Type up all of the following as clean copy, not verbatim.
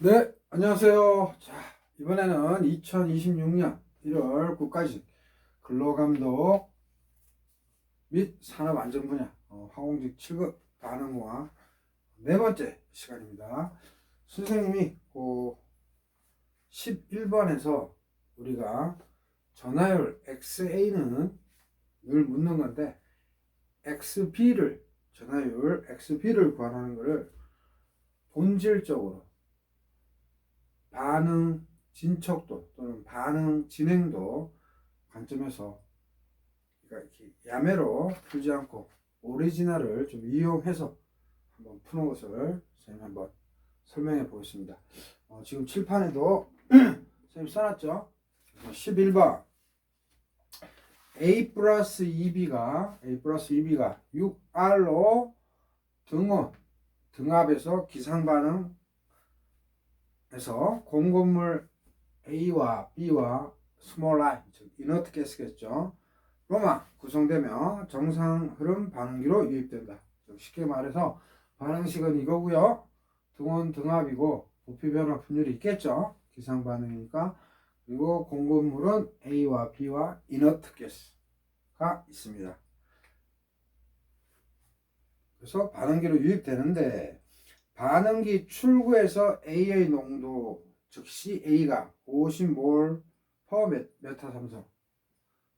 네, 안녕하세요. 자, 이번에는 2026년 1월 국가직 근로감독 및 산업안전 분야 항공직 7급 반응공학 네 번째 시간입니다. 선생님이 11번에서 우리가 전화율 XA는 늘 묻는 건데 XB를 전화율 XB를 구하는 것을 본질적으로 반응 진척도 또는 반응 진행도 관점에서, 그러니까 이렇게 야매로 풀지 않고 오리지널을 좀 이용해서 한번 푸는 것을 선생님 한번 설명해 보겠습니다. 지금 칠판에도 선생님 써놨죠? 11번 A 플러스 2B가 6R로 등합에서 기상반응에서 공건물 A와 B와 스몰 I, 즉 이너트 가스겠죠. 로마 구성되며 정상 흐름 반응기로 유입된다. 쉽게 말해서 반응식은 이거고요. 등원 등압이고 부피 변화 분율이 있겠죠. 기상 반응이니까. 그리고 공급물은 A와 B와 이너트 가스가 있습니다. 그래서 반응기로 유입되는데 반응기 출구에서 A의 농도 즉 CA가 50몰 퍼 메타 삼성,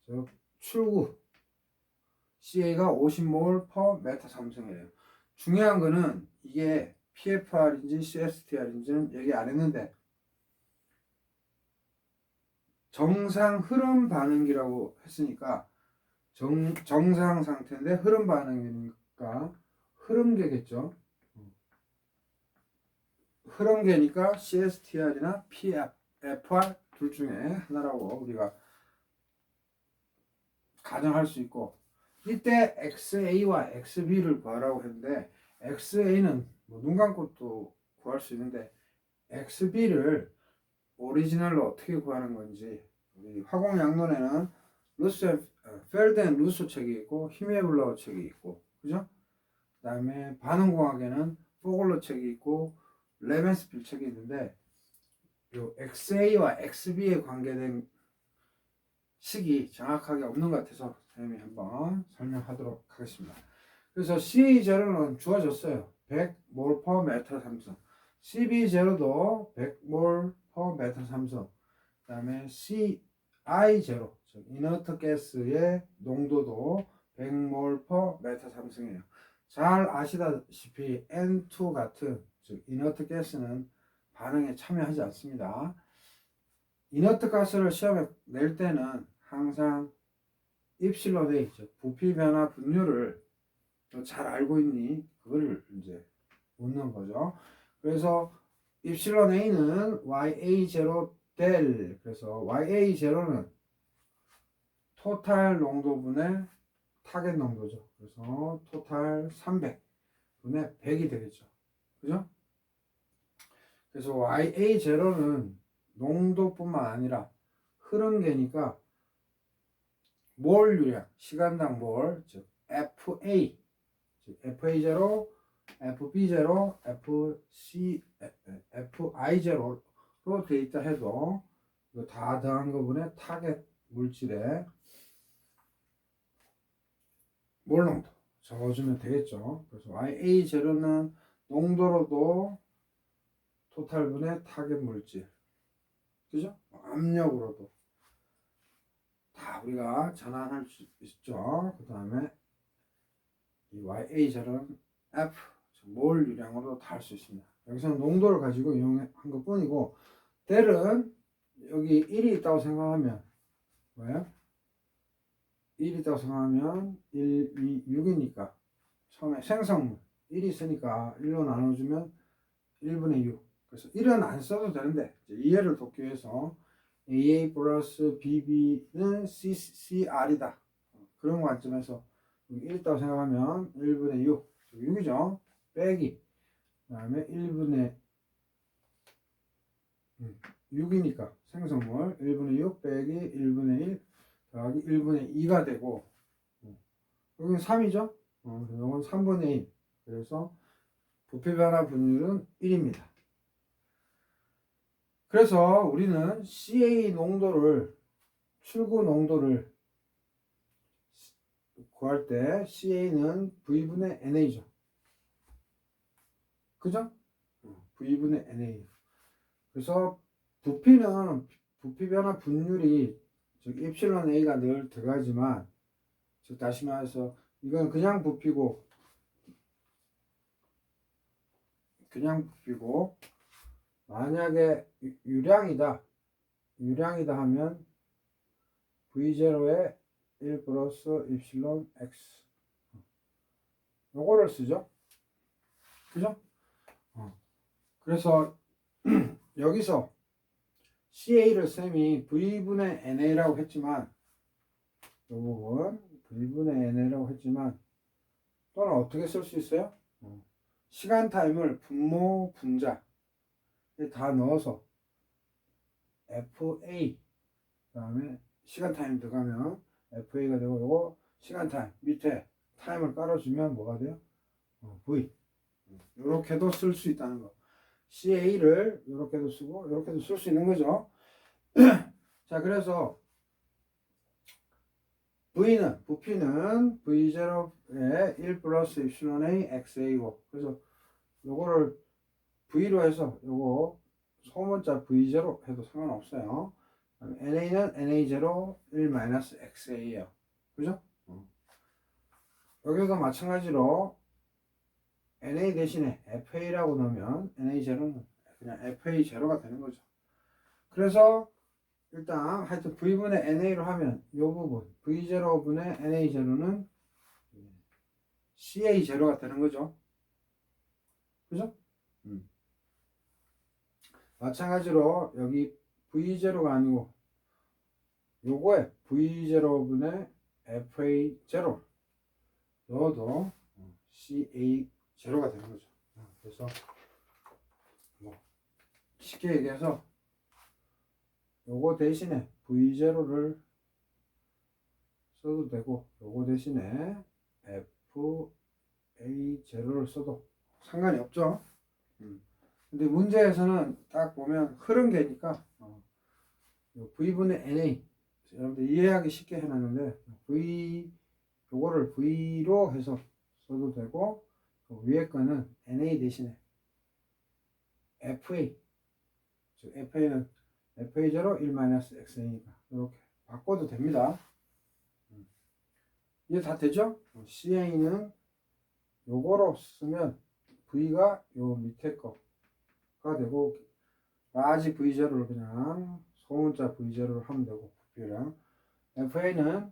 즉 출구 CA가 50몰 퍼 메타 삼성이에요. 중요한 거는 이게 PFR인지 CSTR인지는 얘기 안 했는데 정상 흐름 반응기라고 했으니까 정상 상태인데 흐름 반응이니까 흐름계겠죠. 흐름계니까 CSTR이나 PFR 둘 중에 하나라고 우리가 가정할 수 있고, 이때 XA와 XB를 구하라고 했는데 XA는 눈 감고 또 구할 수 있는데 XB를 오리지널로 어떻게 구하는 건지, 우리 화공양론에는 펠덴 루소 책이 있고 히메블러 책이 있고, 그죠? 그 다음에 반응공학에는 포글러 책이 있고 레벤스필 책이 있는데 요 XA와 XB에 관계된 식이 정확하게 없는 것 같아서 선생님이 한번 설명하도록 하겠습니다. 그래서 CA0는 주어졌어요. 100몰 퍼 메타 삼성. CB0도 100몰 퍼 메타 삼성. 그 다음에 CI0, 즉 이너트 가스의 농도도 100몰 퍼 메타 삼성이에요. 잘 아시다시피 N2 같은, 즉 이너트 가스는 반응에 참여하지 않습니다. 이너트 가스를 시험에 낼 때는 항상 입실론 A, 즉 부피 변화 분율을 잘 알고 있니? 그걸 이제 묻는 거죠. 그래서 입실론 A는 YA0 델, 그래서 YA0는 토탈 농도분의 타겟 농도죠. 그래서 토탈 300분의 100이 되겠죠. 그죠? 그래서 YA0는 농도뿐만 아니라 흐름계니까 몰 유량, 시간당 몰, 즉 FA, 즉 FA0, FB0, FI0로 되어 있다 해도 이거 다 더한 거분에 타겟 물질의 몰 농도 적어주면 되겠죠. 그래서 YA0는 농도로도 토탈분의 타겟 물질, 그죠? 압력으로도 다 우리가 전환할 수 있죠. 그 다음에 이 YA0은 F, 몰 유량으로 다 할 수 있습니다. 여기서는 농도를 가지고 이용한 것 뿐이고, 델은 여기 1이 있다고 생각하면 뭐예요? 1이 있다고 생각하면 1, 2, 6이니까 처음에 생성물 1이 있으니까 1로 나눠주면 1분의 6. 그래서 1은 안 써도 되는데 이해를 돕기 위해서 AA 플러스 BB는 CR이다. 그런 관점에서 1 있다고 생각하면 1분의 6, 6이죠. 빼기, 그 다음에 1분의 6이니까 생성물 1분의 6 빼기 1분의 1 더하기 1분의 2가 되고, 여기는 3이죠. 이건 3분의 1. 그래서 부피 변화 분율은 1입니다. 그래서 우리는 CA 농도를, 출구 농도를 구할 때 CA는 V분의 NA죠. 그죠? V분의 NA. 그래서 부피는, 부피 변화 분율이 즉 입실론 A가 늘 들어가지만, 즉 다시 말해서 이건 그냥 부피고 만약에 유량이다 하면 V0에 1 플러스 입실론 X 요거를 쓰죠. 그죠? 그래서 여기서 CA를 쌤이 V분의 NA라고 했지만, 이 부분 V분의 NA라고 했지만, 또는 어떻게 쓸 수 있어요? 시간 타임을 분모 분자에 다 넣어서 FA, 그 다음에 시간 타임 들어가면 FA가 되고, 요거 시간 타임 밑에 타임을 깔아주면 뭐가 돼요? V. 이렇게도 쓸 수 있다는 거. CA를 이렇게도 쓰고 이렇게도 쓸 수 있는 거죠. 자, 그래서 부피는 V0에 1 플러스 입실론 A XA고, 그래서 요거를 V로 해서 요거 소문자 V0 해도 상관없어요. NA는 NA0 1 마이너스 XA예요. 그죠? 여기도 마찬가지로 NA 대신에 FA라고 넣으면 NA0는 그냥 FA0가 되는 거죠. 그래서 일단 하여튼 V분의 NA로 하면 이 부분 V0분의 NA0는 CA0가 되는 거죠. 그죠? 마찬가지로 여기 V0가 아니고 요거에 V0분의 FA0 넣어도 CA0가 되는 거죠. 그래서 뭐 쉽게 얘기해서 요거 대신에 V0를 써도 되고, 요거 대신에 FA0를 써도 상관이 없죠. 근데 문제에서는 딱 보면 흐름계니까 V분의 NA, 여러분들 이해하기 쉽게 해놨는데 요거를 V로 해서 써도 되고, 위에 거는 NA 대신에 FA, 즉 FA는 FA0 1-XA니까 이렇게 바꿔도 됩니다. 이게 다 되죠? CA는 요거로 쓰면 V가 요 밑에 거가 되고, 라지 V0를 그냥 소문자 V0를 하면 되고, 부피랑 FA는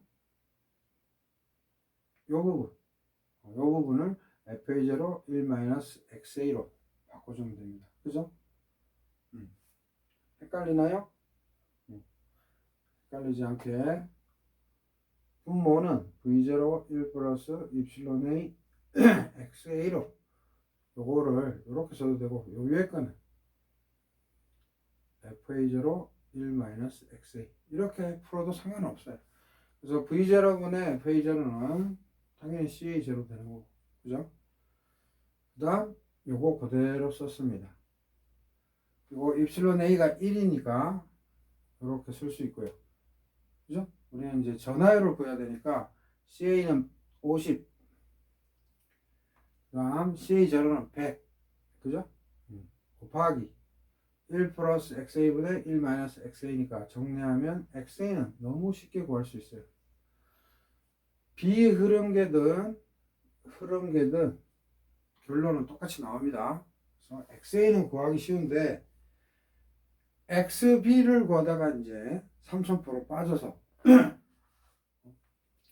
요 부분을 FA0 1-XA로 바꿔주면 됩니다. 그죠? 헷갈리나요? 헷갈리지 않게 분모는 V0 1 플러스 입실론 A XA로 요거를 이렇게 써도 되고, 요 위에 거는 FA0 1-XA 이렇게 풀어도 상관없어요. 그래서 V0분의 FA0는 당연히 CA0 되는 거고, 그죠? 그 다음 요거 그대로 썼습니다. 그리고 입실론 A가 1이니까 이렇게 쓸 수 있고요. 그죠? 우리는 이제 전하율을 구해야 되니까 CA는 50, 그 다음 CA0는 100, 그죠? 곱하기 1 플러스 XA분의 1-XA니까 정리하면 XA는 너무 쉽게 구할 수 있어요. 비흐름계든 흐름계든 결론은 똑같이 나옵니다. 그래서 XA는 구하기 쉬운데, XB를 구하다가 이제 3000% 빠져서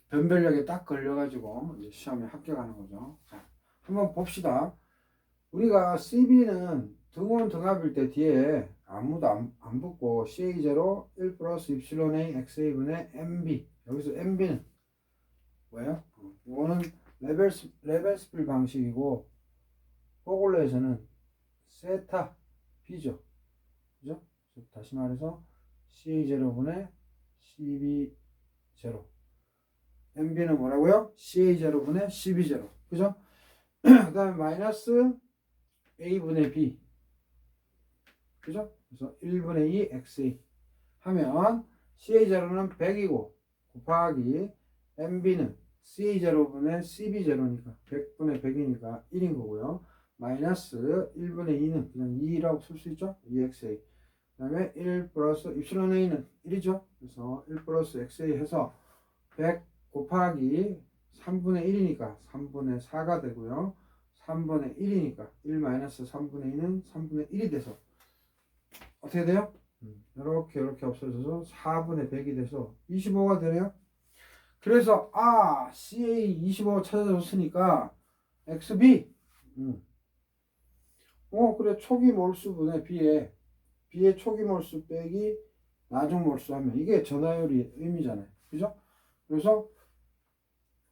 변별력에 딱 걸려가지고 이제 시험에 합격하는 거죠. 자, 한번 봅시다. 우리가 CB는 등원 등합일 때 뒤에 아무도 안 붙고 CA0 1 플러스 입실론 A XA분의 MB, 여기서 MB는 뭐예요? 이거는 레벨 스플 방식이고, 포골로에서는 세타 B죠. 그죠? 다시 말해서 CA0분의 CB0, MB는 뭐라고요? CA0분의 CB0, 그죠? 그 다음에 마이너스 A분의 B, 그죠? 그래서 1분의 2 XA 하면 CA0는 100이고 곱하기 MB는 CA0분의 CB0니까 100분의 100이니까 1인 거고요. 마이너스 1분의 2는 그냥 2라고 쓸 수 있죠. 2XA. 그 다음에 1 플러스 입실론 A는 1이죠. 그래서 1 플러스 XA 해서 100 곱하기 3분의 1이니까 3분의 4가 되고요. 3분의 1이니까 1 마이너스 3분의 2는 3분의 1이 돼서 어떻게 돼요? 이렇게 없어져서 4분의 100이 돼서 25가 되네요. 그래서 CA 25 찾아줬으니까 XB 그래 초기 몰수분의 B의 초기 몰수 빼기 나중 몰수 하면 이게 전화율이 의미잖아요. 그죠? 그래서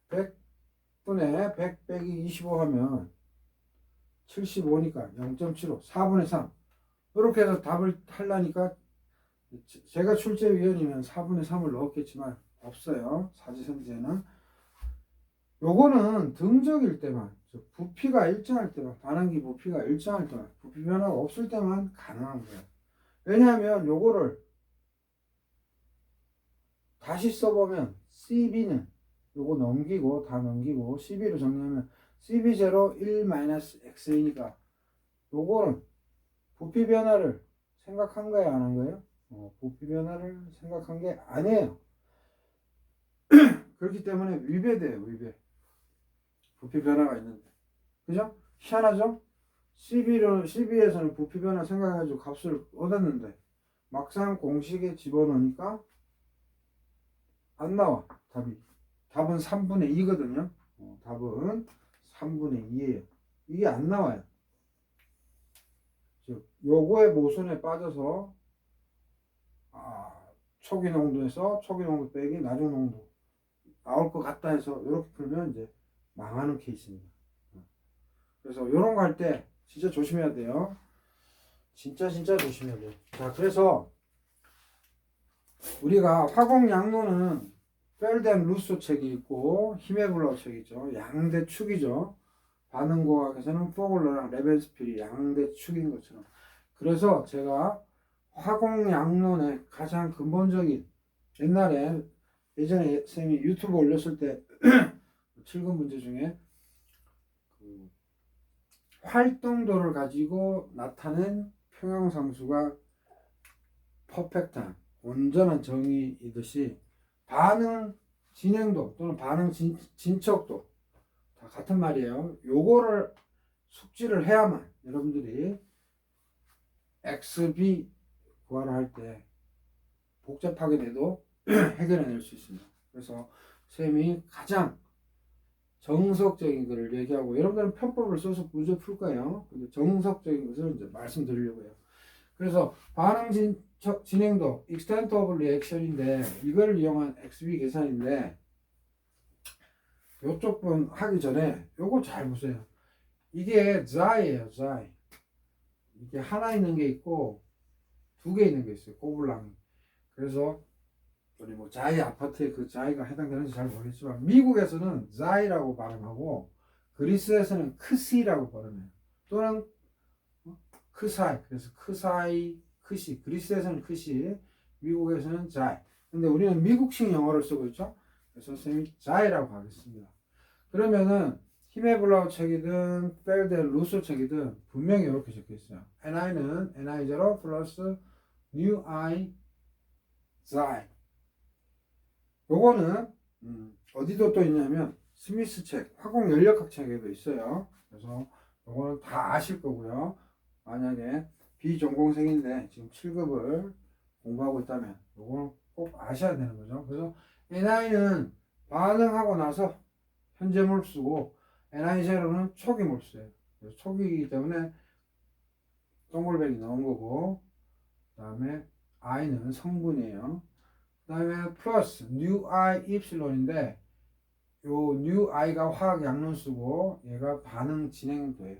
100분의 100 빼기 25 하면 75니까 0.75 4분의 3 이렇게 해서 답을 하려니까 제가 출제위원이면 4분의 3을 넣었겠지만 없어요. 사지선지에는. 요거는 등적일 때만 부피가 일정할 때만 반응기 부피가 일정할 때만 부피 변화가 없을 때만 가능한 거예요. 왜냐하면 요거를 다시 써보면 CB는 요거 넘기고 다 넘기고 CB로 정리하면 CB0 1-XA니까 요거는 부피 변화를 생각한 거예요, 안 한 거예요? 부피 변화를 생각한 게 아니에요. 그렇기 때문에 위배돼요, 위배. 부피 변화가 있는데. 그죠? 희한하죠? CB에서는 부피 변화 생각해가지고 값을 얻었는데 막상 공식에 집어넣으니까 안 나와, 답이. 답은 3분의 2거든요. 답은 3분의 2예요. 이게 안 나와요. 즉, 요거의 모순에 빠져서 초기 농도에서 초기 농도 빼기 나중 농도 나올 것 같다 해서 이렇게 풀면 이제 망하는 케이스입니다. 그래서 이런 거 할 때 진짜 조심해야 돼요. 진짜 조심해야 돼요. 자, 그래서 우리가 화공 양로는 펠덴 루소 책이 있고 히메블러 책이죠. 양대축이죠. 반응공학에서는 포글러랑 레벤스필이 양대축인 것처럼. 그래서 제가 화공 양론의 가장 근본적인 예전에 쌤이 유튜브 올렸을 때 출근 문제 중에 그 활동도를 가지고 나타낸 평형상수가 퍼펙트한 온전한 정의이듯이 반응 진행도 또는 반응 진척도 다 같은 말이에요. 요거를 숙지를 해야만 여러분들이 XB 구하러 할 때 복잡하게 돼도 해결해낼 수 있습니다. 그래서 쌤이 가장 정석적인 것을 얘기하고 여러분들은 편법을 써서 문제 풀 거예요. 근데 정석적인 것을 이제 말씀드리려고 해요. 그래서 반응 진행도 extent of reaction인데 이걸 이용한 XB 계산인데 요쪽 분 하기 전에 요거 잘 보세요. 이게 자예요, 자. 이게 하나 있는 게 있고 두 개 있는 게 있어요. 꼬불랑이. 그래서 우리 뭐 자이 아파트에 그 자이가 해당되는지 잘 모르겠지만 미국에서는 자이라고 발음하고 그리스에서는 크시라고 발음해요. 또는 크사이. 그래서 크사이, 크시. 그리스에서는 크시, 미국에서는 자이. 근데 우리는 미국식 영어를 쓰고 있죠. 그래서 선생님이 자이라고 하겠습니다. 그러면은 히메블라우 책이든 펠덴 루소 책이든 분명히 이렇게 적혀 있어요. ni는 ni0 플러스 new i 자이. 요거는 어디도 또 있냐면 스미스 책, 화공 연력학 책에도 있어요. 그래서 요거는 다 아실 거고요. 만약에 비전공생인데 지금 7급을 공부하고 있다면 요거는 꼭 아셔야 되는 거죠. 그래서 NI는 반응하고 나서 현재물 쓰고 NI0는 초기물 써요. 그래서 초기이기 때문에 동글뱅이 넣은 거고 그 다음에 I는 성분이에요. 그 다음에 플러스 new I 입실론인데 요 new I가 화학 양론수고 얘가 반응 진행도예요.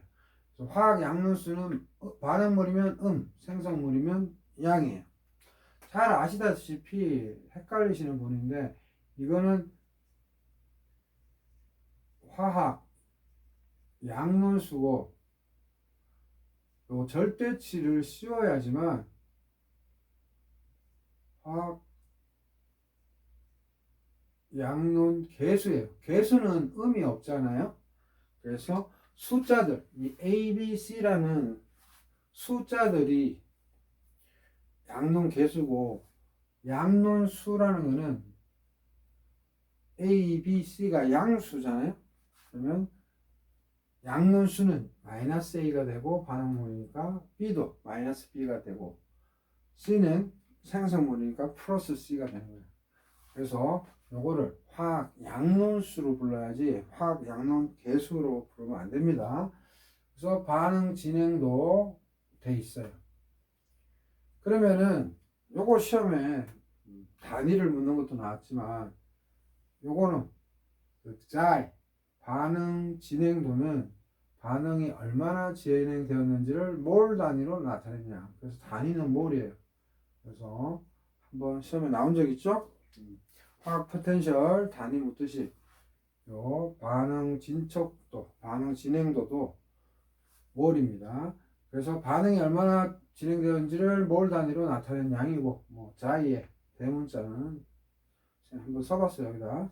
그래서 화학 양론수는 반응물이면 생성물이면 양이에요. 잘 아시다시피 헷갈리시는 분인데 이거는 화학 양론수고 요 절대치를 씌워야지만 화학 양론 계수예요. 계수는 의미 없잖아요. 그래서 숫자들, 이 A, B, C라는 숫자들이 양론 계수고, 양론수라는 거는 A, B, C가 양수잖아요. 그러면 양론수는 마이너스 A가 되고 반응물이니까 B도 마이너스 B가 되고, C는 생성물이니까 플러스 C가 되는 거예요. 그래서 요거를 화학 양론수로 불러야지 화학 양론 계수로 부르면 안 됩니다. 그래서 반응 진행도 돼 있어요. 그러면은 요거 시험에 단위를 묻는 것도 나왔지만, 요거는 짤 반응 진행도는 반응이 얼마나 진행되었는지를 몰 단위로 나타내냐. 그래서 단위는 몰이에요. 그래서 한번 시험에 나온 적 있죠? 화학 포텐셜 단위 묻듯이 요 반응 진척도, 반응 진행도도 몰입니다. 그래서 반응이 얼마나 진행되었는지를 몰 단위로 나타낸 양이고, 뭐 자의의 대문자는 한번 써봤어요. 여기다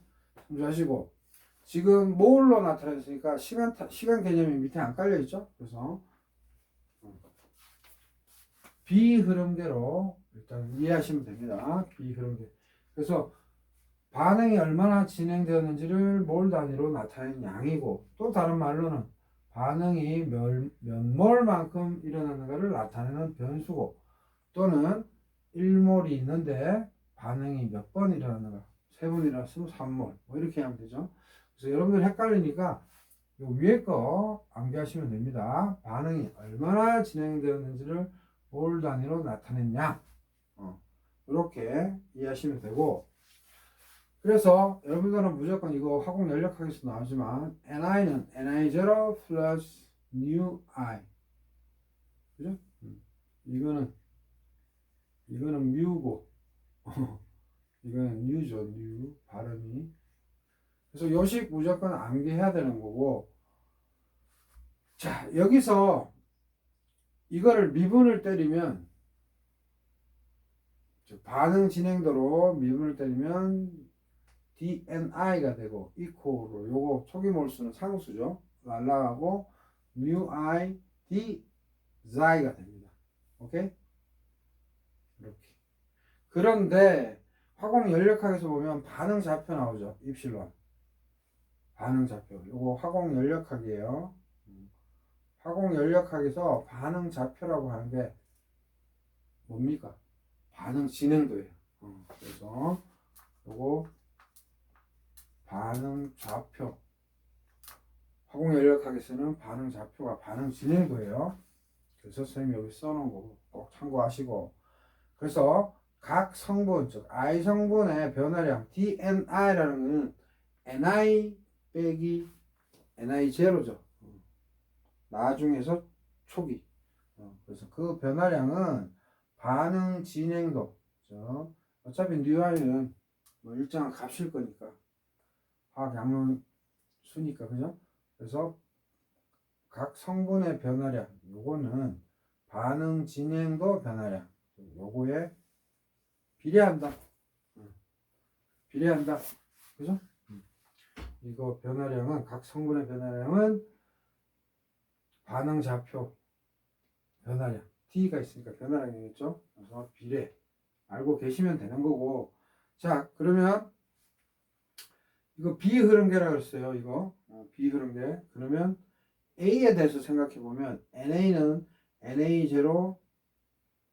참조하시고, 지금 몰로 나타냈으니까 시간 개념이 밑에 안 깔려 있죠. 그래서 비흐름계로 일단 이해하시면 됩니다. 비흐름계. 그래서 반응이 얼마나 진행되었는지를 몰 단위로 나타낸 양이고, 또 다른 말로는 반응이 몇 몰만큼 일어나는가를 나타내는 변수고, 또는 1몰이 있는데 반응이 몇 번 일어나는가, 3번 일어났으면 3몰, 뭐 이렇게 하면 되죠. 그래서 여러분들 헷갈리니까 요 위에 거 암기하시면 됩니다. 반응이 얼마나 진행되었는지를 몰 단위로 나타낸 양, 이렇게 이해하시면 되고, 그래서 여러분들은 무조건 이거 화공 연력학에서 나오지만 Ni는 Ni0 플러스 new I, 그죠? 이거는 뮤고 이거는 뉴죠. 뉴 발음이. 그래서 요식 무조건 암기해야 되는 거고, 자 여기서 이거를 미분을 때리면, 반응 진행도로 미분을 때리면 dni가 되고, 이코로 요거 초기 몰수는 상수죠. 날라가고 mu i d xi가 됩니다. 오케이? 이렇게. 그런데 화공 연력학에서 보면 반응 좌표 나오죠. 입실론. 반응 좌표. 요거 화공 연력학이에요. 화공 연력학에서 반응 좌표라고 하는 게 뭡니까? 반응 진행도예요. 그래서 요거 반응 좌표. 화공 연력학에서는 반응 좌표가 반응 진행도예요. 그래서 선생님이 여기 써놓은 거 꼭 참고하시고, 그래서 각 성분, 즉 I 성분의 변화량 dni라는 거는 ni 빼기 ni 제로죠. 나중에서 초기. 그래서 그 변화량은 반응 진행도, 어차피 뉴이는 뭐 일정한 값일 거니까, 화학 양론 수니까, 그죠? 그래서 각 성분의 변화량, 요거는 반응 진행도 변화량, 요거에 비례한다. 비례한다. 그죠? 이거 변화량은, 각 성분의 변화량은 반응 좌표 변화량, T가 있으니까 변화량이겠죠? 그래서 비례. 알고 계시면 되는 거고. 자, 그러면 이거 비흐름계라고 그랬어요. 이거. 비흐름계. 그러면 A에 대해서 생각해 보면, NA는 NA0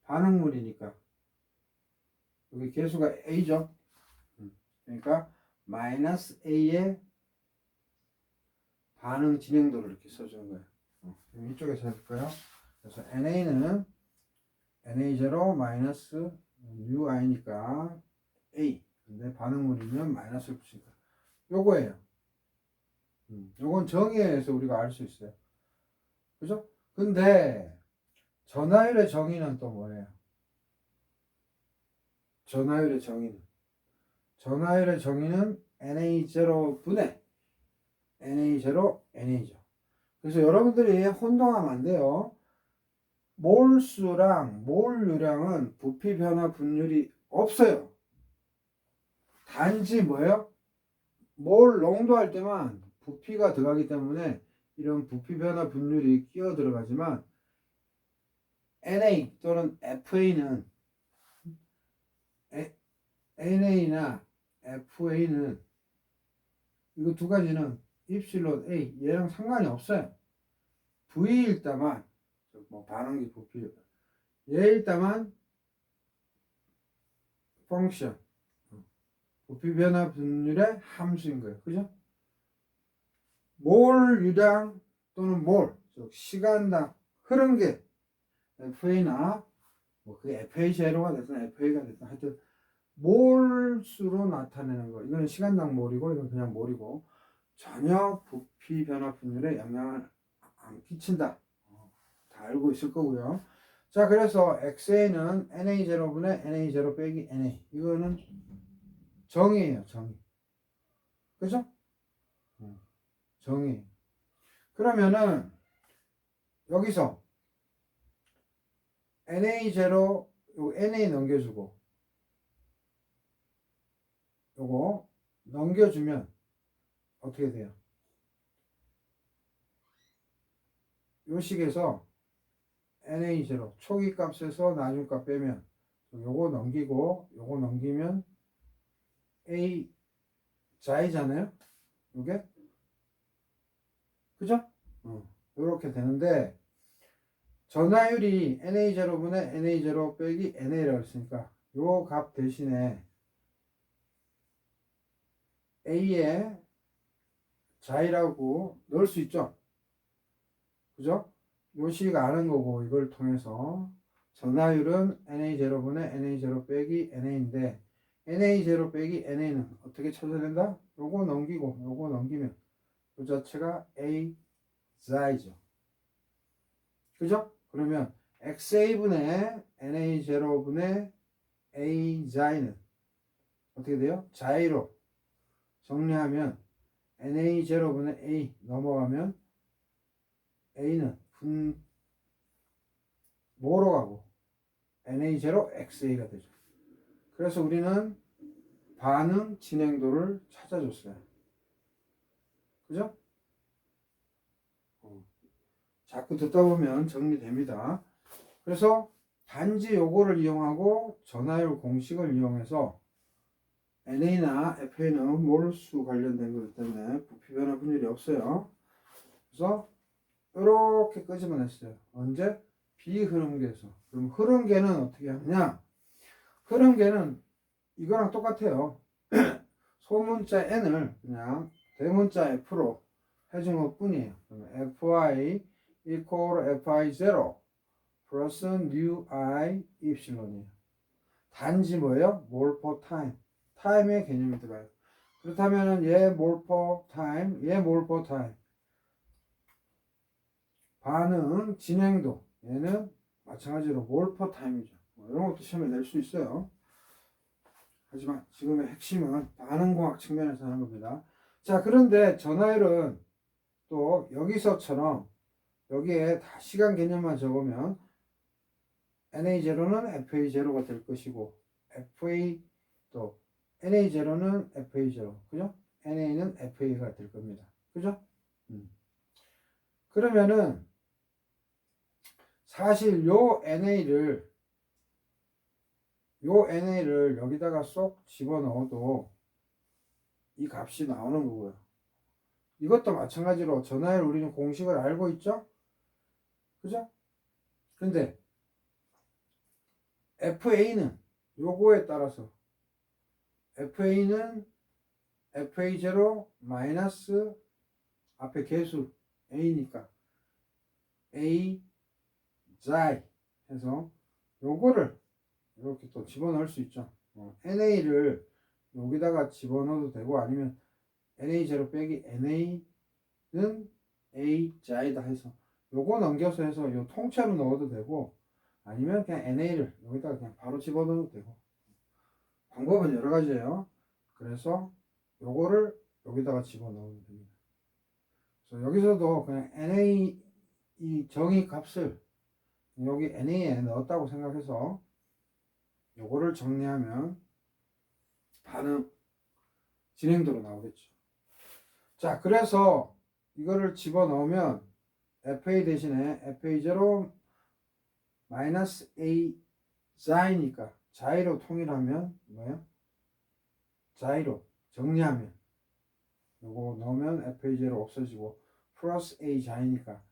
반응물이니까 여기 계수가 A죠. 그러니까 마이너스 A의 반응 진행도를 이렇게 써주는 거예요. 이쪽에서 해볼까요? 그래서 NA는 NA0 마이너스 UI니까 A. 근데 반응물이면 마이너스를 붙이니까 요거예요. 요건 정의에서 우리가 알 수 있어요. 그죠? 근데 전하율의 정의는 또 뭐예요? 전하율의 정의는 NA0 분의 NA0 NA죠. 그래서 여러분들이 혼동하면 안 돼요. 몰수랑 몰유량은 부피 변화 분율이 없어요. 단지 뭐예요? 몰 농도할 때만 부피가 들어가기 때문에 이런 부피 변화 분율이 끼어 들어가지만 NA 또는 FA는 NA나 FA는 이거 두 가지는 입실론 A 얘랑 상관이 없어요. V일 때만 뭐 반응기 부피 얘일 때만 펑션 부피 변화 분율의 함수인 거예요. 그죠? 몰 유량 또는 몰 즉 시간당 흐른 게 FA나 뭐 그게 FA 제로가 됐든 FA가 됐든 하여튼 몰수로 나타내는 거. 이거는 시간당 몰이고 이건 그냥 몰이고 전혀 부피 변화 분율에 영향을 안 끼친다. 다 알고 있을 거고요. 자, 그래서 XA는 NA0분의 NA0 빼기 NA. 이거는 정의예요, 정의. 그죠? 정의. 그러면은 여기서 NA0 요 NA 넘겨주고 요거 넘겨주면 어떻게 돼요? 요 식에서 NA0 초기 값에서 나중 값 빼면 요거 넘기고 요거 넘기면 A 자이잖아요. 요게 그죠? 요렇게 되는데 전화율이 NA0분의 NA0 빼기 NA라고 했으니까 요 값 대신에 A에 자이라고 넣을 수 있죠. 그죠? 요식 아는 거고 이걸 통해서 전화율은 NA0분의 NA0 빼기 NA인데 NA0 빼기 NA는 어떻게 찾아낸다? 요거 넘기고 요거 넘기면 그 자체가 A 자이죠. 그죠? 그러면 XA분의 NA0분의 A 자이는 어떻게 돼요? 자이로 정리하면 NA0분의 A 넘어가면 A는 뭐로 가고 NA0XA가 되죠. 그래서 우리는 반응 진행도를 찾아줬어요. 그죠? 자꾸 듣다 보면 정리됩니다. 그래서 단지 요거를 이용하고 전화율 공식을 이용해서 NA나 FA는 몰수 관련된 거기 때문에 부피 변화 분율이 없어요. 그래서 이렇게 끄집어냈어요. 언제? 비흐름계에서. 그럼 흐름계는 어떻게 하느냐? 흐름계는 이거랑 똑같아요. 소문자 n을 그냥 대문자 f로 해준 것 뿐이에요. 그러면 fy equal fi0 플러스 new i 입실론이에요. 단지 뭐예요? 몰 퍼 타임. 타임의 개념이 들어가요. 그렇다면 얘 몰 퍼 타임, 얘 몰 퍼 타임. 반응 진행도 얘는 마찬가지로 몰 퍼 타임이죠. 뭐 이런 것도 시험에 낼 수 있어요. 하지만 지금의 핵심은 반응공학 측면에서 하는 겁니다. 자, 그런데 전화율은 또 여기서처럼 여기에 다 시간 개념만 적으면 NA0는 FA0가 될 것이고 FA 또 NA0는 FA0 그죠? NA는 FA가 될 겁니다. 그죠? 그러면은 사실 요 NA를 여기다가 쏙 집어넣어도 이 값이 나오는 거고요. 이것도 마찬가지로 전화율 우리는 공식을 알고 있죠? 그죠? 근데 FA는 요거에 따라서 FA는 FA0 마이너스 앞에 개수 A니까 A 자이 해서 요거를 이렇게 또 집어넣을 수 있죠. NA를 여기다가 집어넣어도 되고 아니면 NA0 빼기 NA는 A 자이다 해서 요거 넘겨서 해서 요 통째로 넣어도 되고 아니면 그냥 NA를 여기다가 그냥 바로 집어넣어도 되고 방법은 여러 가지예요. 그래서 요거를 여기다가 집어넣으면 됩니다. 그래서 여기서도 그냥 NA 이 정의 값을 여기 NA에 넣었다고 생각해서 요거를 정리하면 반응 진행도로 나오겠죠. 자, 그래서 이거를 집어넣으면 FA 대신에 FA0 마이너스 A 자이니까 자이로 통일하면 뭐예요? 자이로 정리하면 요거 넣으면 FA0 없어지고 플러스 A 자이니까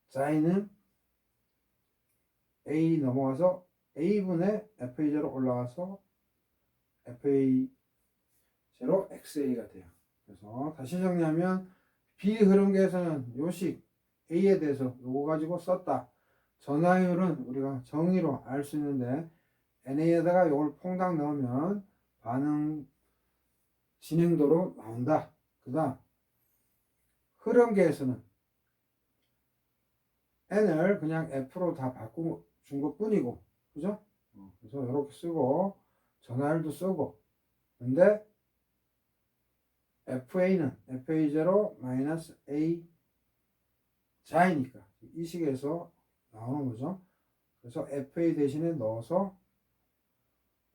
자이는 A 넘어가서 A분의 FA0 올라가서 FA0 XA가 돼요. 그래서 다시 정리하면 비흐름계에서는 요식 A에 대해서 요거 가지고 썼다. 전화율은 우리가 정의로 알 수 있는데 NA에다가 요걸 퐁당 넣으면 반응 진행도로 나온다. 그 다음 흐름계에서는 N을 그냥 F로 다 바꿔 준 것 뿐이고, 그죠? 그래서 이렇게 쓰고 전화율도 쓰고, 근데 FA는 FA0 마이너스 A 자이니까 이 식에서 나오는 거죠. 그래서 FA 대신에 넣어서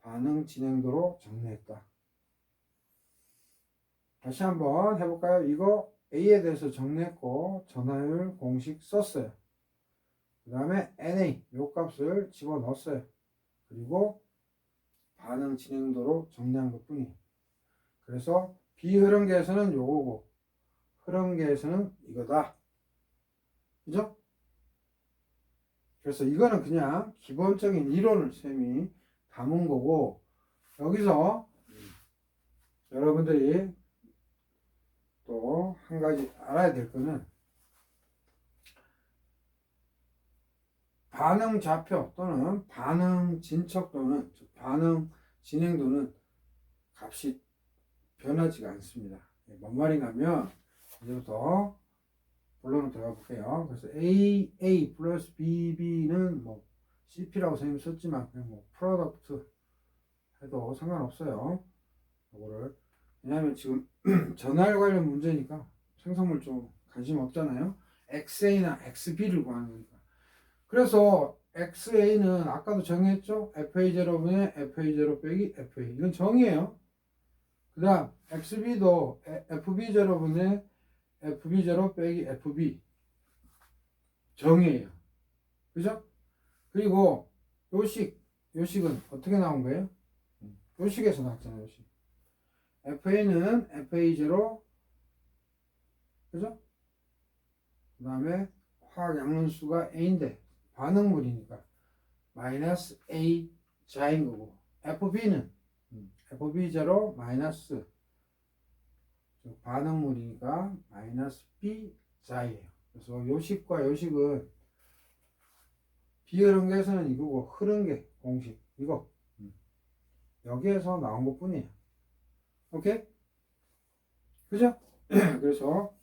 반응 진행도로 정리했다. 다시 한번 해볼까요? 이거 A에 대해서 정리했고 전화율 공식 썼어요. 그 다음에 NA 요 값을 집어넣었어요. 그리고 반응 진행도로 정리한 것 뿐이에요. 그래서 비흐름계에서는 요거고 흐름계에서는 이거다. 그죠? 그래서 이거는 그냥 기본적인 이론을 쌤이 담은 거고, 여기서 여러분들이 또 한 가지 알아야 될 거는 반응 좌표 또는 반응 진척도는 반응 진행도는 값이 변하지가 않습니다. 뭔 말인가 하면 이제부터 본론으로 들어가 볼게요. 그래서 A 플러스 BB는 뭐 CP라고 선생님 썼지만 그냥 뭐 프로덕트 해도 상관없어요. 이거를 왜냐하면 지금 전화율 관련 문제니까 생성물 좀 관심 없잖아요. XA나 XB를 구하는 거니까. 그래서 XA는 아까도 정했죠. FA0분의 FA0 빼기 FA. 이건 정이에요. 그 다음 XB도 FB0분의 FB0 빼기 FB. 정이에요. 그죠? 그리고 요식은 어떻게 나온 거예요? 요식에서 나왔잖아요. 요식. FA는 FA0, 그죠? 그 다음에 화학 양론수가 A인데 반응물이니까 마이너스 A 자인 거고, FB는 FB0 마이너스 반응물이니까 마이너스 B 자이에요. 그래서 요식과 요식은 비흐름계에서는 이거고 흐름계 공식 이거 여기에서 나온 것 뿐이에요. 오케이? 그죠? 그래서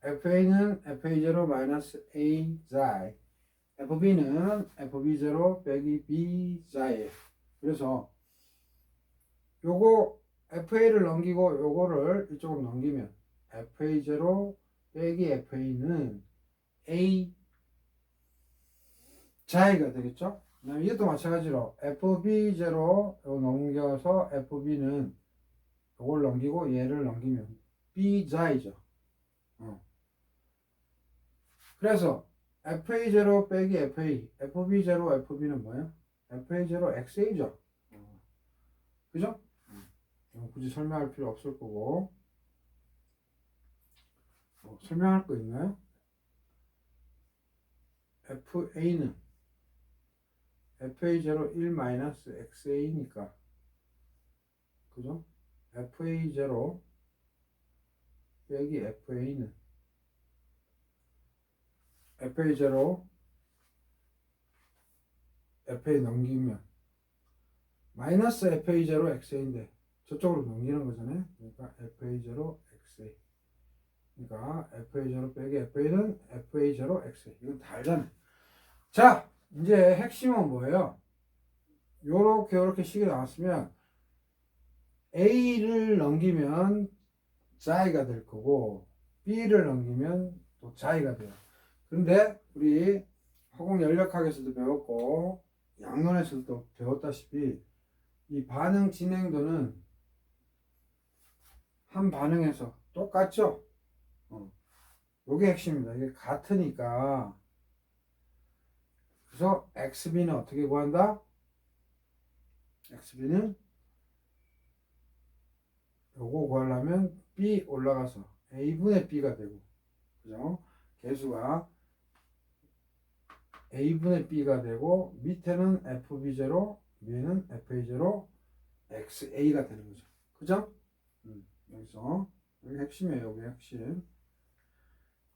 FA는 FA0 마이너스 A 자이, FB는 FB0 빼기 B 자이에요. 그래서 요거 FA를 넘기고 요거를 이쪽으로 넘기면 FA0 빼기 FA는 A 자이가 되겠죠? 이것도 마찬가지로 FB0 넘겨서 FB는 요걸 넘기고 얘를 넘기면 B 자이죠. 그래서 FA0 빼기 FA, FB0, FB는 뭐예요? FA0 XA죠. 그죠? 굳이 설명할 필요 없을 거고. 설명할 거 있나요? FA는 FA0 1-XA니까. 그죠? FA0 빼기 FA는 FA0 FA 넘기면 마이너스 FA0 XA인데 저쪽으로 넘기는 거잖아요. 그러니까 FA0 XA. 그러니까 FA0 빼기 FA는 FA0 XA. 이건 다 알잖아요. 자, 이제 핵심은 뭐예요? 요렇게 식이 나왔으면 A를 넘기면 자이가 될 거고 B를 넘기면 또 자이가 돼요. 근데 우리 화공 연력학에서도 배웠고 양론에서도 배웠다시피 이 반응 진행도는 한 반응에서 똑같죠? 요게 핵심입니다. 이게 같으니까. 그래서 XB는 어떻게 구한다? XB는 요거 구하려면 B 올라가서 A분의 B가 되고, 그죠? 개수가 A분의 B가 되고, 밑에는 FB0, 위에는 FA0, XA가 되는 거죠. 그죠? 여기서, 여기 핵심이에요. 여기 핵심.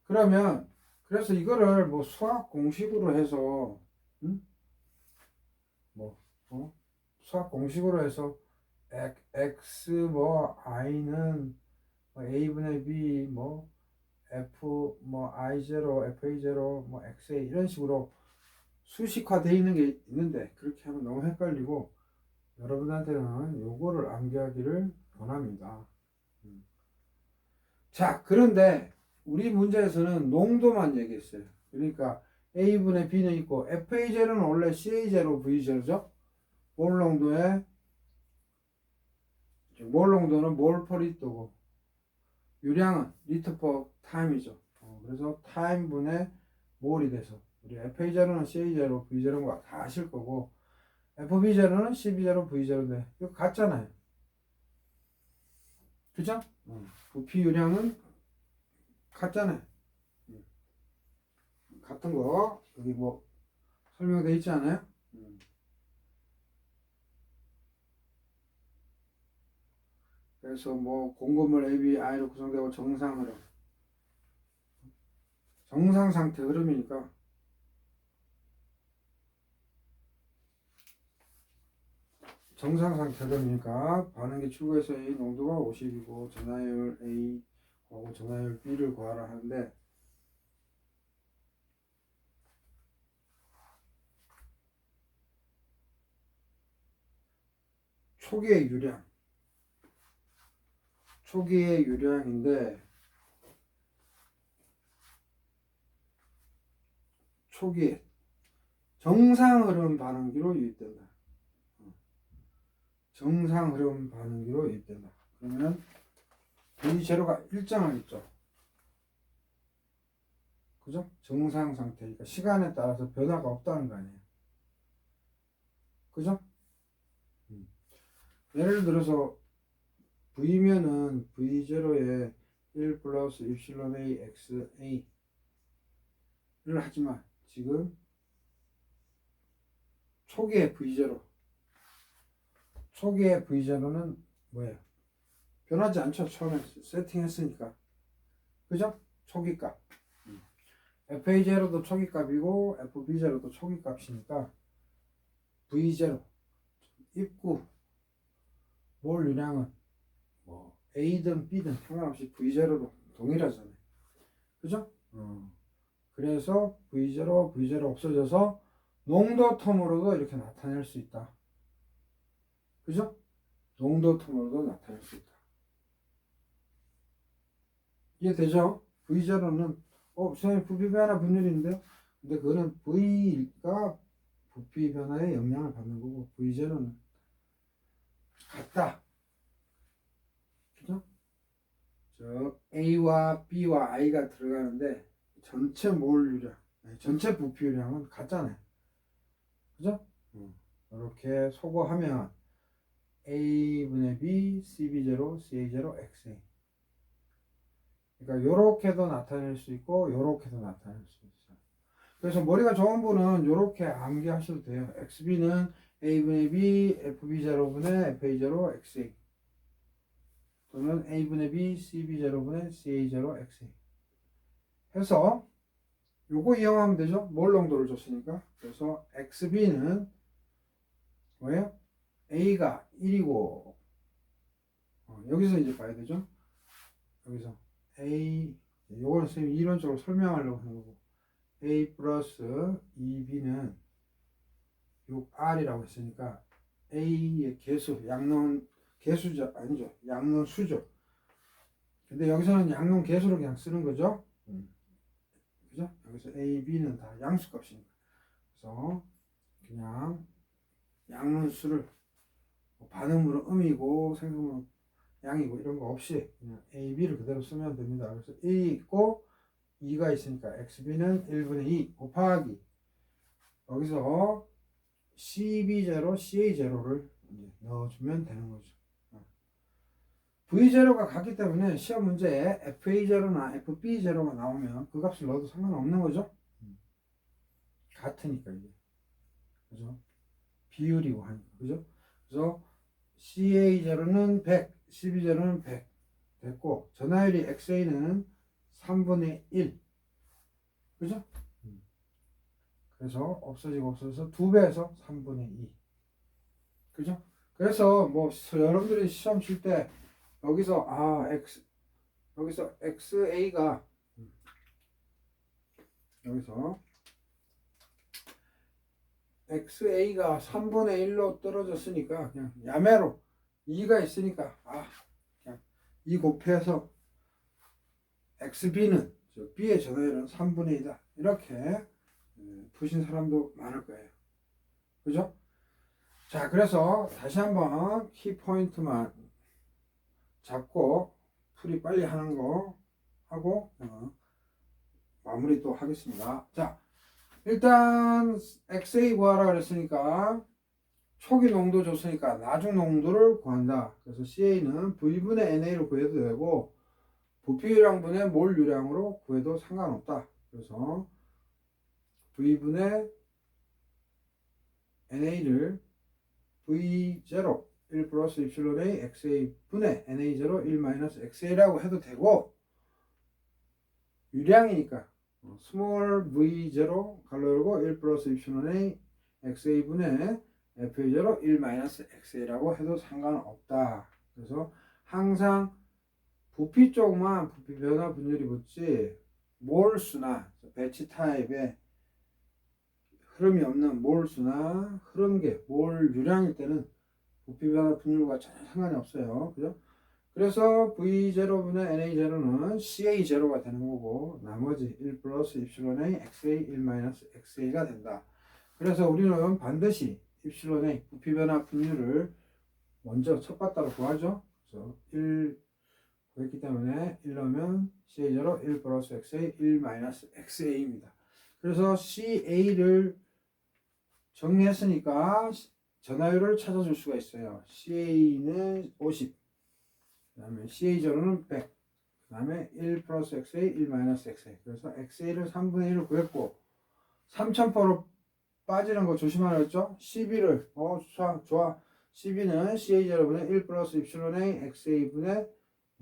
그러면, 그래서 이거를 뭐 수학 공식으로 해서, 뭐, 수학 공식으로 해서, X 뭐, I는 뭐 A분의 B, 뭐, F, 뭐, I0, FA0, 뭐, XA, 이런 식으로 수식화되어 있는 게 있는데, 그렇게 하면 너무 헷갈리고, 여러분한테는 요거를 암기하기를 권합니다. 자, 그런데 우리 문제에서는 농도만 얘기했어요. 그러니까 A분의 B는 있고 FA0는 원래 CA0, V0죠. 몰 농도는 몰 퍼 리터고 유량은 리터 퍼 타임이죠. 그래서 타임분의 몰이 돼서 우리 FA0는 CA0, V0과 다 아실 거고 FB0는 CB0, V0인데 이거 같잖아요. 그죠? 부피 유량은 같잖아요. 같은 거 여기 뭐 설명되어 있지 않아요? 그래서 뭐 공급물 AB, I로 구성되고 정상 흐름, 정상 상태 흐름이니까 정상 상태 흐름이니까 반응기 출구에서 A 농도가 50이고 전하율 A 하고 전하율 B를 구하라 하는데 초기의 유량인데 초기에 정상 흐름 반응기로 유입된다. 정상 흐름 반응기로 유입된다. 그러면 V0가 일정하겠죠. 그죠? 정상 상태니까 시간에 따라서 변화가 없다는 거 아니에요. 그죠? 예를 들어서 V면은 V0에 1 플러스 입실론 A x A를 하지만 지금 초기의 V0는 뭐예요? 변하지 않죠. 처음에 세팅했으니까. 그죠? 초기값. FA0도 초기값이고 FB0도 초기값이니까 V0 입구 몰 유량은 뭐 A든 B든 상관없이 V0로 동일하잖아요. 그죠? 그래서 V0 없어져서 농도 텀으로도 이렇게 나타낼 수 있다. 그죠? 농도 텀으로도 나타낼 수 있다. 이해되죠? V0는 선생님 부피 변화 분율인데 근데 그거는 V가 부피 변화에 영향을 받는 거고 V0는 같다. 그죠? 저 A와 B와 I가 들어가는데 전체 몰 유량, 전체 부피 유량은 같잖아요. 그죠? 이렇게 소거하면 A분의 B, CB0, CA0, XA. 그러니까 요렇게도 나타낼 수 있고 요렇게도 나타낼 수 있어요. 그래서 머리가 좋은 분은 요렇게 암기하셔도 돼요. XB는 A분의 B, FB0분의 FA0, XA. 또는 A분의 B, CB0분의 CA0, XA. 해서 요거 이용하면 되죠. 몰 농도를 줬으니까. 그래서 XB는 뭐예요? A가 1이고 여기서 이제 봐야 되죠. 여기서 A 요거는 선생님이 이론적으로 설명하려고 하는 거고 A 플러스 2B는 6R이라고 했으니까 A의 개수 양론 개수죠. 아니죠. 양론 수죠. 근데 여기서는 양론 개수로 그냥 쓰는 거죠. 그죠? 여기서 A, B는 다 양수값이니까. 그래서 그냥 양론수를 반음으로 음이고 생음으로 양이고 이런 거 없이 그냥 A, B를 그대로 쓰면 됩니다. 그래서 1이 있고 2가 있으니까 XB는 1분의 2 곱하기 여기서 CB0, CA0를 넣어주면 되는 거죠. V0가 같기 때문에 시험 문제에 FA0나 FB0가 나오면 그 값을 넣어도 상관없는 거죠. 같으니까 이게. 그죠? 비율이고 하니까. 그죠? 그래서 CA0는 100, CB0는 100 됐고 전화율이 XA는 3분의 1. 그죠? 그래서 없어지고 없어져서 2배에서 3분의 2. 그죠? 그래서 뭐 여러분들이 시험 칠 때 여기서 여기서 XA가 여기서 XA가 3분의 1로 떨어졌으니까 그냥 야매로 2가 있으니까 그냥 2 곱해서 XB는 B의 전화율은 3분의 2다 이렇게 푸신 사람도 많을 거예요. 그죠? 자, 그래서 다시 한번 키포인트만 잡고 풀이 빨리 하는 거 하고 마무리 또 하겠습니다. 자, 일단 XA 구하라 그랬으니까 초기 농도 줬으니까 나중 농도를 구한다. 그래서 CA는 V분의 NA로 구해도 되고 부피유량분의 몰 유량으로 구해도 상관없다. 그래서 V분의 NA를 V0 1 플러스 입실론 A XA 분의 NA0 1 마이너스 XA라고 해도 되고 유량이니까 스몰 V0 갈로 열고 1 플러스 입실론 A XA 분의 FA0 1 마이너스 XA라고 해도 상관없다. 그래서 항상 부피 쪽만 부피 변화 분율이 묻지 몰수나 배치 타입의 흐름이 없는 몰수나 흐름계, 몰 유량일 때는 부피 변화 분율과 전혀 상관이 없어요. 그죠? 그래서 V0분의 NA0는 CA0가 되는 거고 나머지 1 플러스 입실론 A XA 1 마이너스 XA가 된다. 그래서 우리는 반드시 입실론 A 부피 변화 분율을 먼저 첫 바따로 구하죠. 그래서 1 구했기 때문에 1 넣으면 CA0 1 플러스 XA 1 마이너스 XA입니다. 그래서 CA를 정리했으니까 전화율을 찾아줄 수가 있어요. CA는 50, 그 다음에 CA0는 100, 그 다음에 1 플러스 XA, 1 마이너스 XA. 그래서 XA를 3분의 1로 구했고 3000%로 빠지는 거 조심하라 했죠? 12를 좋아. 12는 CA0분의 1 플러스 입실론 A XA분의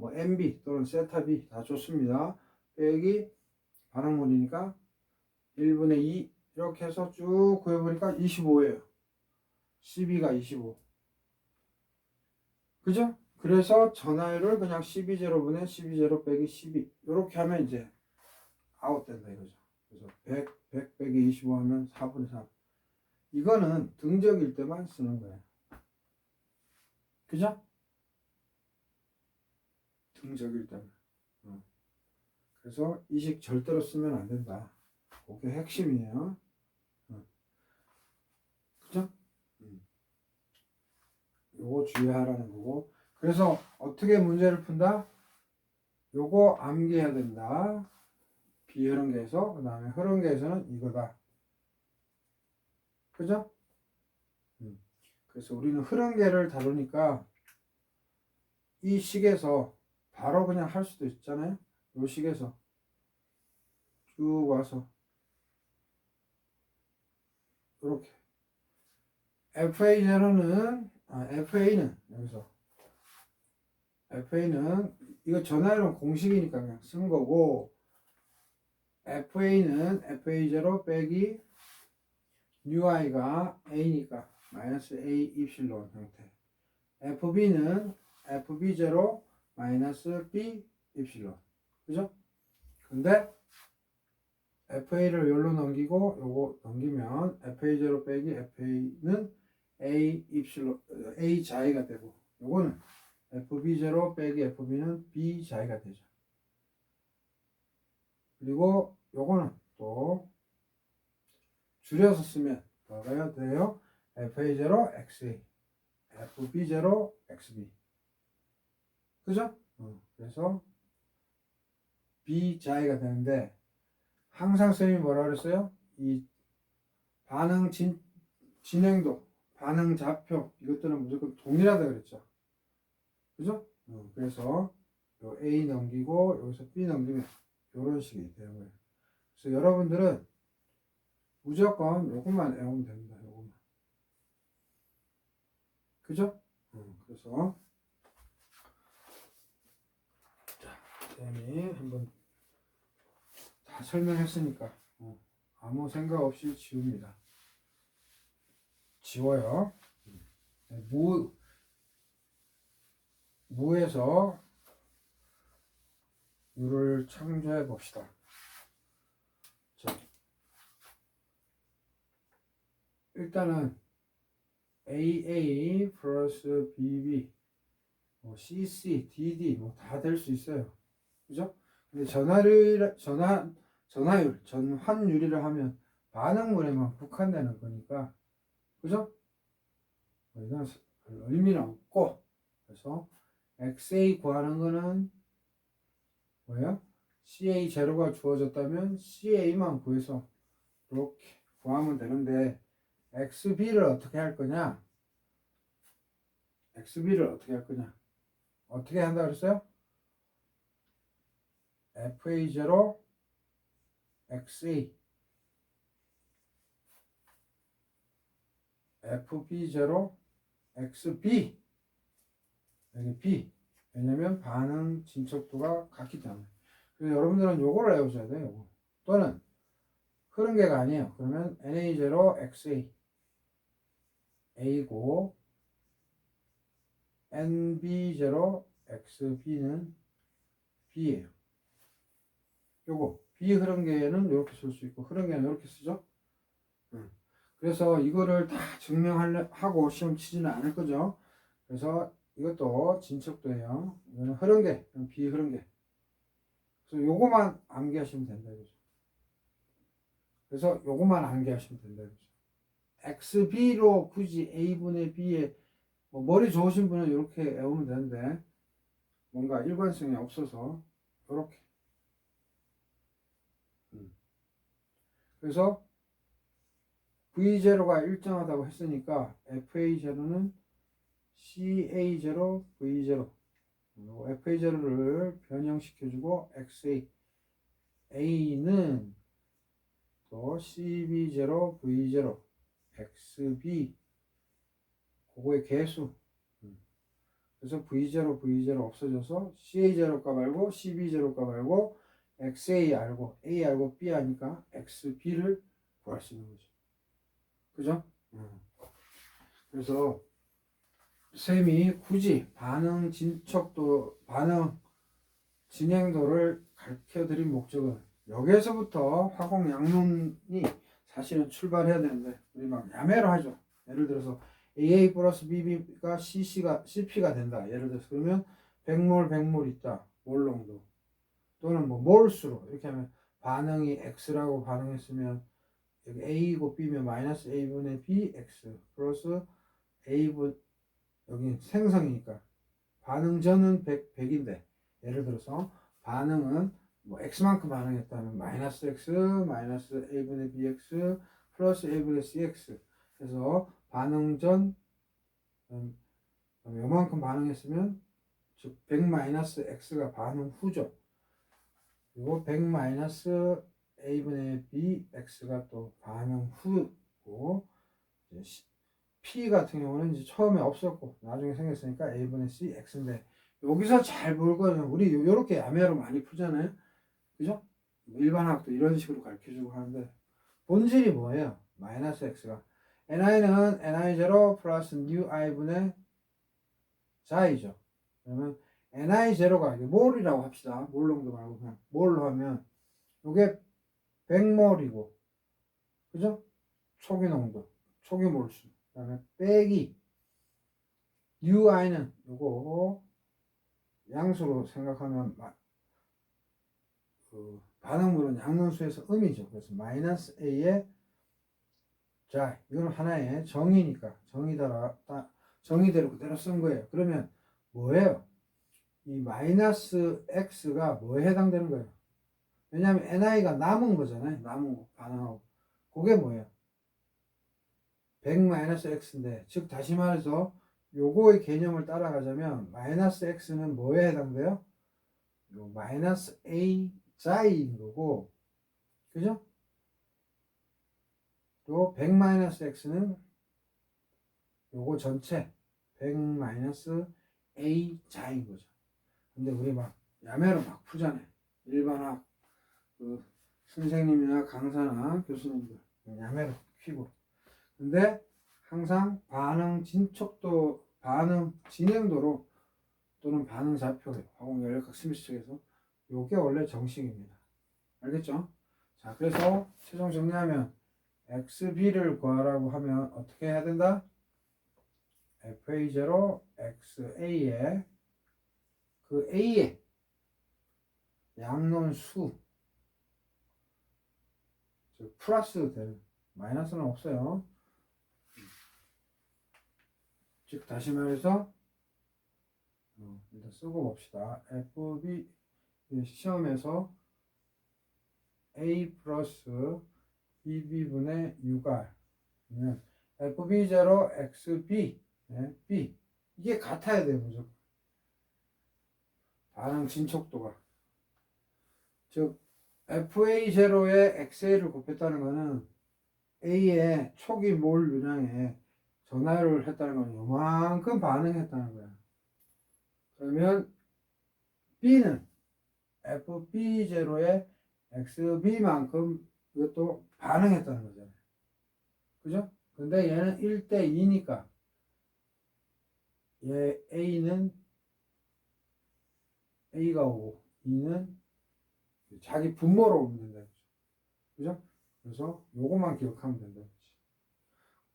MB 또는 세타 B 다 좋습니다. 빼기 반응물이니까 1분의 2 이렇게 해서 쭉 구해보니까 25예요. 12가 25. 그죠? 그래서 전화율을 그냥 12제로분의 12제로 빼기 12 이렇게 하면 이제 아웃된다 이거죠. 그래서 100 빼기 25 하면 4분의 3. 이거는 등적일 때만 쓰는 거예요. 그죠? 등적일 때만. 그래서 이 식 절대로 쓰면 안 된다. 그게 핵심이에요. 그죠? 요거 주의하라는 거고. 그래서 어떻게 문제를 푼다? 요거 암기해야 된다. 비흐름계에서, 그 다음에 흐름계에서는 이거다. 그죠? 그래서 우리는 흐름계를 다루니까 이 식에서 바로 그냥 할 수도 있잖아요. 요 식에서 쭉 와서 이렇게 FA는 여기서 FA는 이거 전화율은 공식이니까 그냥 쓴 거고 FA는 FA0 빼기 UI가 A니까 마이너스 A 입실론 형태 FB는 FB0 마이너스 B 입실론 그죠? 근데 FA를 여기로 넘기고 요거 넘기면 FA0 빼기 FA는 A 입실론 A 자이가 되고 요거는 FB0 빼기 FB는 B 자이가 되죠. 그리고 요거는 또 줄여서 쓰면 뭐가 돼요? FA0 XA, FB0 XB. 그죠? 그래서 B자이가 되는데, 항상 쌤이 뭐라 그랬어요? 이 반응 진행도, 반응 좌표, 이것들은 무조건 동일하다 그랬죠. 그죠? 그래서 요 A 넘기고 여기서 B 넘기면 이런 식이 되는 거예요. 그래서 여러분들은 무조건 요것만 외우면 됩니다. 요것만. 그죠? 그래서 자, 쌤이 한번 다 설명했으니까 아무 생각 없이 지웁니다. 지워요. 무에서 유를 창조해 봅시다. 자, 일단은 AA 플러스 BB, CC, DD 뭐 다 될 수 있어요. 그죠? 근데 전환율이라 하면 반응물에만 국한되는 거니까, 그죠? 이건 의미는 없고, 그래서 XA 구하는 거는 뭐예요? CA 제로가 주어졌다면 CA만 구해서 이렇게 구하면 되는데, XB를 어떻게 할 거냐? XB를 어떻게 할 거냐? 어떻게 한다 그랬어요? FA0 XA, FB0 XB, 여기 B. 왜냐면 반응 진척도가 같기 때문에. 그래서 여러분들은 요거를 외우셔야 돼요. 요거. 또는 흐름계가 아니에요. 그러면 NA0 XA A고, NB0 XB는 B예요. 요거 B 흐름계는 이렇게 쓸 수 있고 흐름계는 이렇게 쓰죠. 그래서 이거를 다 증명하고 시험 치지는 않을 거죠. 그래서 이것도 진척도예요. 이거는 흐름계, B 흐름계. 그래서 요거만 암기하시면 된다 이거죠. 그래서 요거만 암기하시면 된다 이거죠. XB로 굳이 A분의 B에 뭐 머리 좋으신 분은 이렇게 외우면 되는데 뭔가 일관성이 없어서 이렇게. 그래서 V0가 일정하다고 했으니까 FA0는 CA0, V0. FA0를 변형시켜주고 XA. A는 또 CB0, V0, XB. 그거의 개수. 그래서 V0, V0 없어져서 CA0가 말고 CB0가 말고 XA 알고 A 알고 B 하니까 XB를 구할 수 있는 거죠. 그죠? 그래서 쌤이 굳이 반응 진척도, 반응 진행도를 가르쳐 드린 목적은 여기에서부터 화공 양론이 사실은 출발해야 되는데 우리 막 야매로 하죠. 예를 들어서 AA 플러스 BB가 CP가 된다. 예를 들어서 그러면 100몰 100몰 있다. 몰농도. 또는 뭐 몰수로 이렇게 하면 반응이 X라고 반응했으면 여기 A고 B면 마이너스 A분의 B X 플러스 A분, 여기 생성이니까 반응 전은 100인데 예를 들어서 반응은 뭐 X만큼 반응했다면 마이너스 X 마이너스 A분의 BX 플러스 A분의 CX. 그래서 반응 전 요만큼 반응했으면 즉 100 마이너스 X가 반응 후죠. 그리고 100 마이너스 A분의 BX가 또 반응 후고, P 같은 경우는 이제 처음에 없었고 나중에 생겼으니까 A분의 C, X인데 여기서 잘 볼 거는 우리 요렇게 야매로 많이 풀잖아요. 그죠? 일반학도 이런 식으로 가르쳐주고 하는데 본질이 뭐예요? 마이너스 X가 NI는 NI0 플러스 뉴 I분의 자이죠. 그러면 NI0가 몰이라고 합시다. 몰농도 말고 그냥 몰로 하면 이게 100몰이고, 그죠? 초기 농도, 초기 몰수. 그 다음에 빼기 UI는 요거 양수로 생각하면 그 반응물은 양론수에서 음이죠. 그래서 마이너스 A의 자, 이건 하나의 정의니까 정의대로 그대로 쓴 거예요. 그러면 뭐예요? 이 마이너스 x가 뭐에 해당되는 거예요? 왜냐하면 ni가 남은 거잖아요. 남은 거, 반응하고. 그게 뭐예요? 100-x인데, 즉 다시 말해서 요거의 개념을 따라가자면 마이너스 x는 뭐에 해당돼요? 요 마이너스 a 자인 거고, 그죠? 또 100-x는 요거 전체 100-a 자인 거죠. 근데 우리 막 야매로 막 풀잖아요. 일반학 그 선생님이나 강사나 교수님들 야매로 피고. 근데 항상 반응 진척도, 반응 진행도로 또는 반응 좌표, 화공 연력학 스미스 측에서 요게 원래 정식입니다. 알겠죠? 자, 그래서 최종 정리하면 xb를 구하라고 하면 어떻게 해야 된다? fa0 xa의 그 a의 양론수, 즉 플러스 될, 마이너스는 없어요. 즉 다시 말해서 일단 쓰고 봅시다. fb 시험에서 a 플러스 bb분의 6r fb0 xb b 이게 같아야 돼요. 무조건 반응 진척도가. 즉 fa0에 xa를 곱했다는 것은 a의 초기 몰 유량에 전하를 했다는 건 요만큼 반응했다는 거야. 그러면 b는 fb0에 xb만큼 이것도 반응했다는 거잖아요. 그죠? 근데 얘는 1대2니까 얘 a는 a가 오고 2는 자기 분모로 오면 된다. 그죠? 그래서 요것만 기억하면 된다.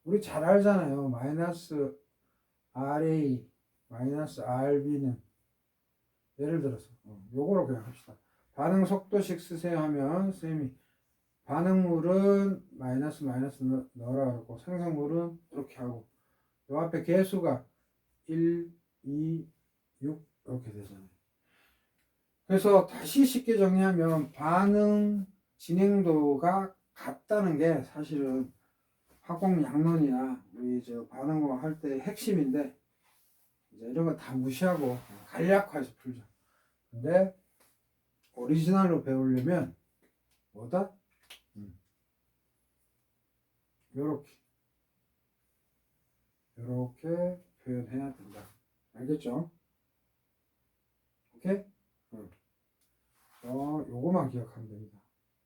우리 잘 알잖아요. 마이너스 RA, 마이너스 RB는 예를 들어서 요거로 그냥 합시다. 반응 속도식 쓰세요 하면 쌤이 반응물은 마이너스 넣으라 그러고 생성물은 이렇게 하고 요 앞에 개수가 1, 2, 6 이렇게 되잖아요. 그래서 다시 쉽게 정리하면 반응 진행도가 같다는 게 사실은 화공 양론이나 우리 저 반응공학 할 때 핵심인데 이제 이런 거 다 무시하고 간략화해서 풀죠. 근데 오리지널로 배우려면 뭐다? 요렇게 표현해야 된다. 알겠죠? 오케이? 요거만 기억하면 됩니다.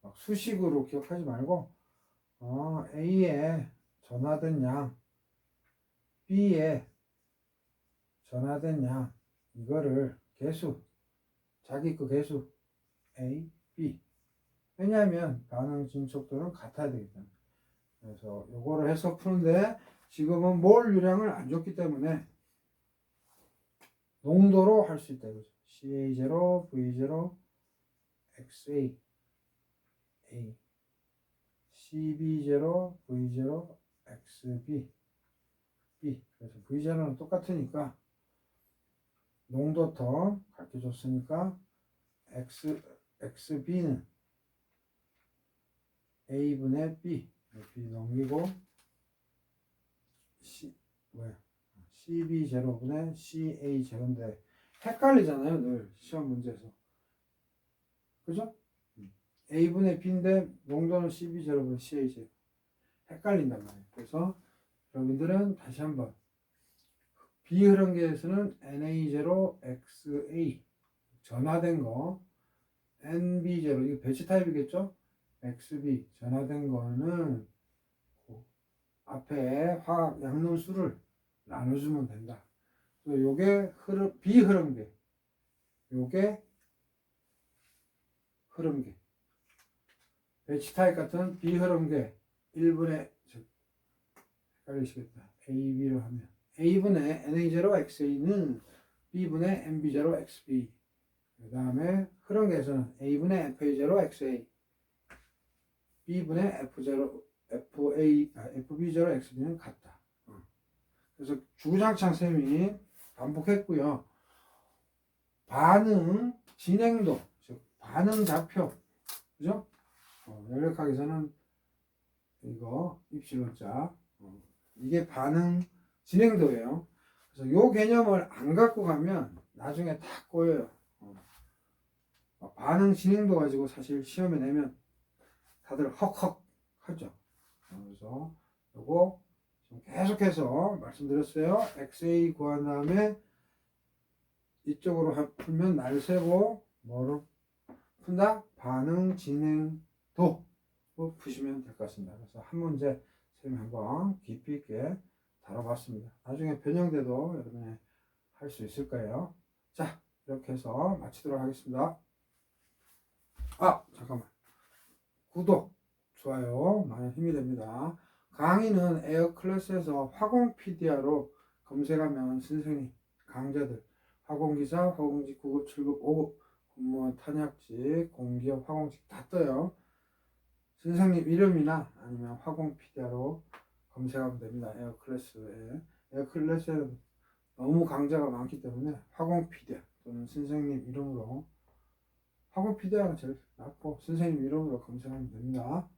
막 수식으로 기억하지 말고 A에 전하된 양, B에 전하된 양, 이거를 개수, 자기 그 개수 A, B. 왜냐하면 반응 진척도는 같아야 되기 때문에. 그래서 요거를 해서 푸는데 지금은 몰 유량을 안 줬기 때문에 농도로 할 수 있다 이거죠. CA0, V0, XA, A, CB0, V0, XB, B. 그래서 V0는 똑같으니까 농도 터 가르쳐줬으니까 XB는 A분의 B, B 넘기고 CB0분의 CA0인데 헷갈리잖아요. 늘 시험 문제에서. 그죠? A분의 B인데 농도는 CB0분의 CA0. 헷갈린단 말이에요. 그래서 여러분들은 다시 한번 비흐름계에서는 NA0XA 전화된 거, NB0 이거 배치 타입이겠죠? XB 전화된 거는 그 앞에 화학 양론수를 나눠주면 된다. 요게 비흐름계, 요게 흐름계. 배치 타입 같은 비흐름계 1분의 헷갈리시겠다. AB로 하면 A분의 NA0XA는 B분의 NB0XB. 그 다음에 흐름계에서는 A분의 FA0XA, B분의 FB0 XB는 같다. 그래서 주구장창 쌤이 반복했고요. 반응 진행도, 즉 반응 좌표, 그죠? 열역학에서는 이거 입실론자, 이게 반응 진행도예요. 그래서 요 개념을 안 갖고 가면 나중에 다 꼬여요. 반응 진행도 가지고 사실 시험에 내면 다들 헉헉 하죠. 그래서 요거 계속해서 말씀드렸어요. XA 구한 다음에 이쪽으로 풀면 날 세고 뭐로 푼다? 반응 진행도 푸시면 될 것 같습니다. 그래서 한 문제 선생님이 한번 깊이 있게 다뤄봤습니다. 나중에 변형돼도 여러분이 할 수 있을 거예요. 자, 이렇게 해서 마치도록 하겠습니다. 아, 잠깐만. 구독, 좋아요 많은 힘이 됩니다. 강의는 에어클래스에서 화공PDR로 검색하면 선생님, 강좌들, 화공기사, 화공직 9급, 7급, 5급, 공무원 탄약직, 공기업, 화공직 다 떠요. 선생님 이름이나 아니면 화공PDR로 검색하면 됩니다. 에어클래스에. 에어클래스에는 너무 강좌가 많기 때문에 화공PDR 또는 선생님 이름으로, 화공PDR가 제일 낫고 선생님 이름으로 검색하면 됩니다.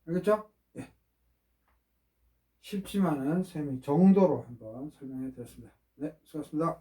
알겠죠? 예. 쉽지만은 쌤이 정도로 한번 설명해 드렸습니다. 네, 수고하셨습니다.